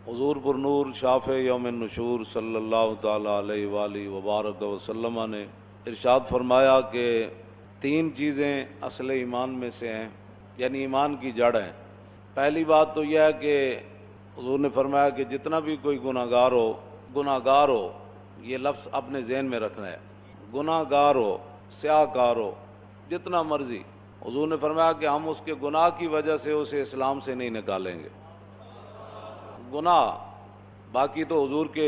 حضور پر نور شافع یوم النشور صلی اللہ تعالیٰ علیہ وآلہ وبارک وسلم نے ارشاد فرمایا کہ 3 چیزیں اصل ایمان میں سے ہیں، یعنی ایمان کی جڑ ہیں۔ پہلی بات تو یہ ہے کہ حضور نے فرمایا کہ جتنا بھی کوئی گناہ گار ہو، یہ لفظ اپنے ذہن میں رکھنا ہے، گناہ گار ہو، سیاہ کار ہو، جتنا مرضی، حضور نے فرمایا کہ ہم اس کے گناہ کی وجہ سے اسے اسلام سے نہیں نکالیں گے۔ گناہ، باقی تو حضور کے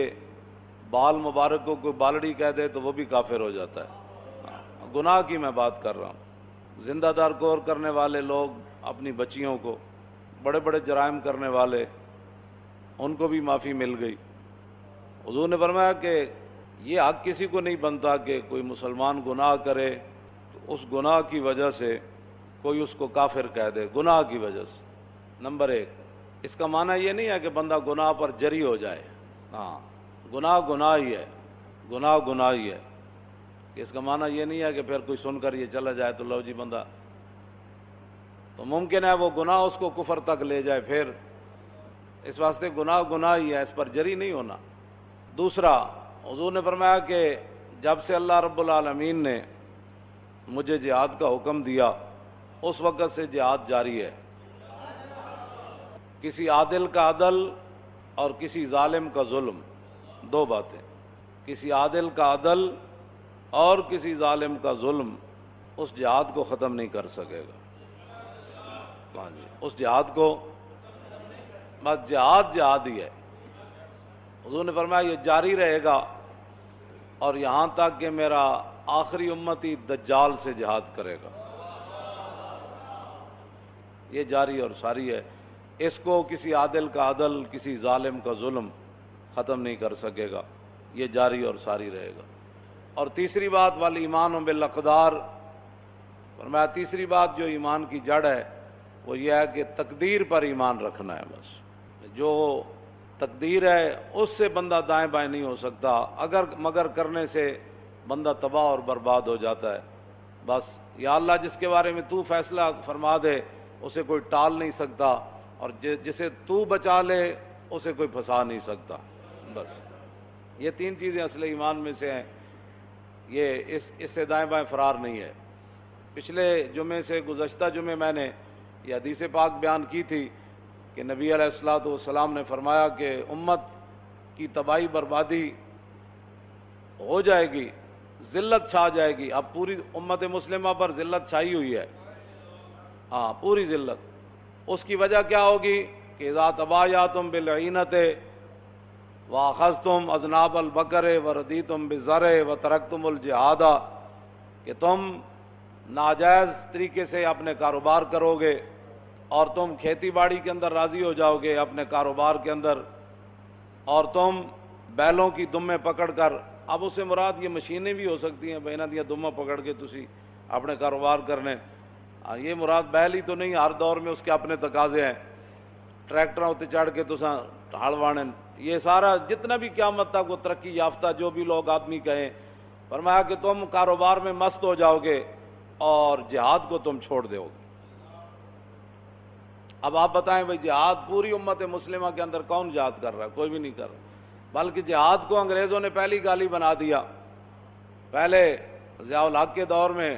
بال مبارک کو کوئی بالڑی کہہ دے تو وہ بھی کافر ہو جاتا ہے۔ گناہ کی میں بات کر رہا ہوں۔ زندہ دار کور کرنے والے لوگ اپنی بچیوں کو، بڑے بڑے جرائم کرنے والے، ان کو بھی معافی مل گئی۔ حضور نے فرمایا کہ یہ حق کسی کو نہیں بنتا کہ کوئی مسلمان گناہ کرے تو اس گناہ کی وجہ سے کوئی اس کو کافر کہہ دے، گناہ کی وجہ سے۔ نمبر 1، اس کا معنی یہ نہیں ہے کہ بندہ گناہ پر جری ہو جائے، ہاں، گناہ ہی ہے، گناہ ہی ہے۔ اس کا معنی یہ نہیں ہے کہ پھر کوئی سن کر یہ چلا جائے تو لو جی بندہ، تو ممکن ہے وہ گناہ اس کو کفر تک لے جائے، پھر اس واسطے گناہ ہی ہے، اس پر جری نہیں ہونا۔ دوسرا، حضور نے فرمایا کہ جب سے اللہ رب العالمین نے مجھے جہاد کا حکم دیا اس وقت سے جہاد جاری ہے۔ کسی عادل کا عدل اور کسی ظالم کا ظلم، 2 باتیں، کسی عادل کا عدل اور کسی ظالم کا ظلم اس جہاد کو ختم نہیں کر سکے گا۔ ہاں جی، اس جہاد کو، بس جہاد ہی ہے۔ حضور نے فرمایا یہ جاری رہے گا اور یہاں تک کہ میرا آخری امتی دجال سے جہاد کرے گا، یہ جاری اور ساری ہے۔ اس کو کسی عادل کا عدل، کسی ظالم کا ظلم ختم نہیں کر سکے گا، یہ جاری اور ساری رہے گا۔ اور تیسری بات، والایمان بالاقدار، فرمایا تیسری بات جو ایمان کی جڑ ہے وہ یہ ہے کہ تقدیر پر ایمان رکھنا ہے۔ بس جو تقدیر ہے اس سے بندہ دائیں بائیں نہیں ہو سکتا، مگر کرنے سے بندہ تباہ اور برباد ہو جاتا ہے۔ بس یا اللہ جس کے بارے میں تو فیصلہ فرما دے اسے کوئی ٹال نہیں سکتا، اور جسے تو بچا لے اسے کوئی پھنسا نہیں سکتا۔ بس یہ 3 چیزیں اصل ایمان میں سے ہیں، یہ اس سے دائیں بائیں فرار نہیں ہے۔ پچھلے جمعے سے گزشتہ جمعے میں نے یہ حدیث پاک بیان کی تھی کہ نبی علیہ الصلوۃ والسلام نے فرمایا کہ امت کی تباہی بربادی ہو جائے گی، ذلت چھا جائے گی۔ اب پوری امت مسلمہ پر ذلت چھائی ہوئی ہے، ہاں، پوری ذلت۔ اس کی وجہ کیا ہوگی کہ اذا تبایعتم بالعینۃ واخذتم اذناب البقر وردیتم بالزرع وترکتم الجہاد، کہ تم ناجائز طریقے سے اپنے کاروبار کرو گے اور تم کھیتی باڑی کے اندر راضی ہو جاؤ گے اپنے کاروبار کے اندر، اور تم بیلوں کی دمیں پکڑ کر، اب اس سے مراد یہ مشینیں بھی ہو سکتی ہیں، بہنا دیا دمہ پکڑ کے تسی اپنے کاروبار کرنے، یہ مراد بیل ہی تو نہیں، ہر دور میں اس کے اپنے تقاضے ہیں، ٹریکٹراں اتنے چڑھ کے تساں ہل واڑن، یہ سارا جتنا بھی قیامت تک وہ ترقی یافتہ جو بھی لوگ آدمی کہیں، فرمایا کہ تم کاروبار میں مست ہو جاؤ گے اور جہاد کو تم چھوڑ دو گے۔ اب آپ بتائیں بھائی، جہاد پوری امت مسلمہ کے اندر کون جہاد کر رہا ہے؟ کوئی بھی نہیں کر رہا، بلکہ جہاد کو انگریزوں نے پہلی گالی بنا دیا۔ پہلے ضیاء الحق کے دور میں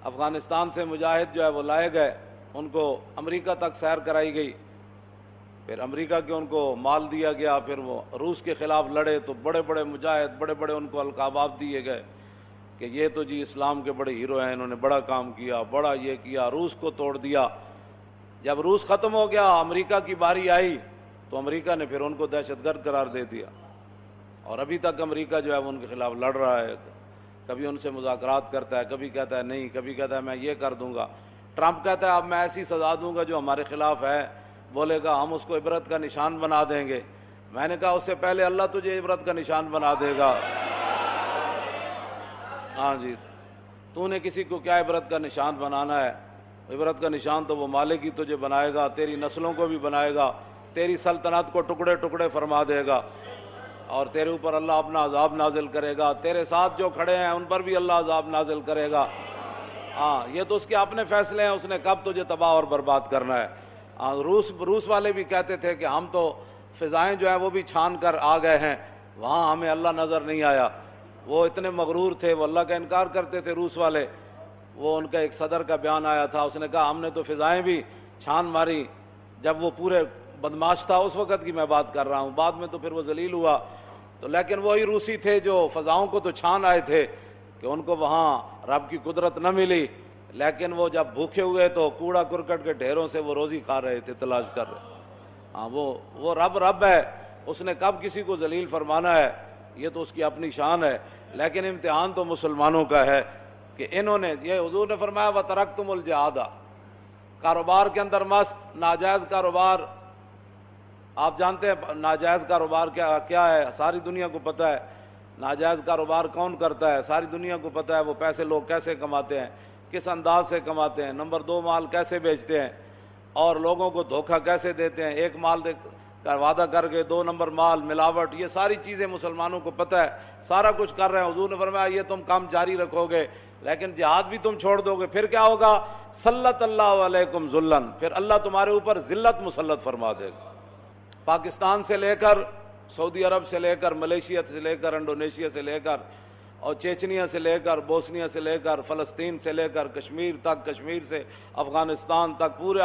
افغانستان سے مجاہد جو ہے وہ لائے گئے، ان کو امریکہ تک سیر کرائی گئی، پھر امریکہ کے ان کو مال دیا گیا، پھر وہ روس کے خلاف لڑے تو بڑے بڑے مجاہد، بڑے بڑے ان کو القابات دیے گئے کہ یہ تو جی اسلام کے بڑے ہیرو ہیں، انہوں نے بڑا کام کیا، بڑا یہ کیا، روس کو توڑ دیا۔ جب روس ختم ہو گیا، امریکہ کی باری آئی تو امریکہ نے پھر ان کو دہشت گرد قرار دے دیا، اور ابھی تک امریکہ جو ہے وہ ان کے خلاف لڑ رہا ہے، کبھی ان سے مذاکرات کرتا ہے، کبھی کہتا ہے نہیں، کبھی کہتا ہے میں یہ کر دوں گا۔ ٹرمپ کہتا ہے اب میں ایسی سزا دوں گا جو ہمارے خلاف ہے، بولے گا ہم اس کو عبرت کا نشان بنا دیں گے۔ میں نے کہا اس سے پہلے اللہ تجھے عبرت کا نشان بنا دے گا۔ ہاں جی، تو نے کسی کو کیا عبرت کا نشان بنانا ہے؟ عبرت کا نشان تو وہ مالک ہی تجھے بنائے گا، تیری نسلوں کو بھی بنائے گا، تیری سلطنت کو ٹکڑے ٹکڑے فرما دے گا، اور تیرے اوپر اللہ اپنا عذاب نازل کرے گا، تیرے ساتھ جو کھڑے ہیں ان پر بھی اللہ عذاب نازل کرے گا۔ ہاں، یہ تو اس کے اپنے فیصلے ہیں، اس نے کب تجھے تباہ اور برباد کرنا ہے۔ روس والے بھی کہتے تھے کہ ہم تو فضائیں جو ہیں وہ بھی چھان کر آ گئے ہیں، وہاں ہمیں اللہ نظر نہیں آیا۔ وہ اتنے مغرور تھے، وہ اللہ کا انکار کرتے تھے روس والے۔ وہ ان کا ایک صدر کا بیان آیا تھا، اس نے کہا ہم نے تو فضائیں بھی چھان ماری، جب وہ پورے بدماش تھا اس وقت کی میں بات کر رہا ہوں، بعد میں تو پھر وہ ذلیل ہوا۔ تو لیکن وہی روسی تھے جو فضاؤں کو تو چھان آئے تھے کہ ان کو وہاں رب کی قدرت نہ ملی، لیکن وہ جب بھوکے ہوئے تو کوڑا کرکٹ کے ڈھیروں سے وہ روزی کھا رہے تھے، تلاش کر رہے۔ ہاں وہ رب ہے، اس نے کب کسی کو ذلیل فرمانا ہے یہ تو اس کی اپنی شان ہے، لیکن امتحان تو مسلمانوں کا ہے کہ انہوں نے، یہ حضور نے فرمایا وَتَرَكْتُمُ الْجِهَادَ، کاروبار کے اندر مست، ناجائز کاروبار۔ آپ جانتے ہیں ناجائز کاروبار کیا ہے، ساری دنیا کو پتہ ہے ناجائز کاروبار کون کرتا ہے، ساری دنیا کو پتہ ہے وہ پیسے لوگ کیسے کماتے ہیں، کس انداز سے کماتے ہیں، نمبر 2 مال کیسے بیچتے ہیں اور لوگوں کو دھوکہ کیسے دیتے ہیں، ایک مال کا وعدہ کر کے 2 نمبر مال، ملاوٹ، یہ ساری چیزیں مسلمانوں کو پتہ ہے، سارا کچھ کر رہے ہیں۔ حضور نے فرمایا یہ تم کام جاری رکھو گے لیکن جہاد بھی تم چھوڑ دو گے، پھر کیا ہوگا؟ سلط اللہ علیکم ذلًا، پھر اللہ تمہارے اوپر ذلت مسلط فرما دے گا۔ پاکستان سے لے کر سعودی عرب سے لے کر ملیشیا سے لے کر انڈونیشیا سے لے کر اور چیچنیا سے لے کر بوسنیا سے لے کر فلسطین سے لے کر کشمیر تک، کشمیر سے افغانستان تک، پورے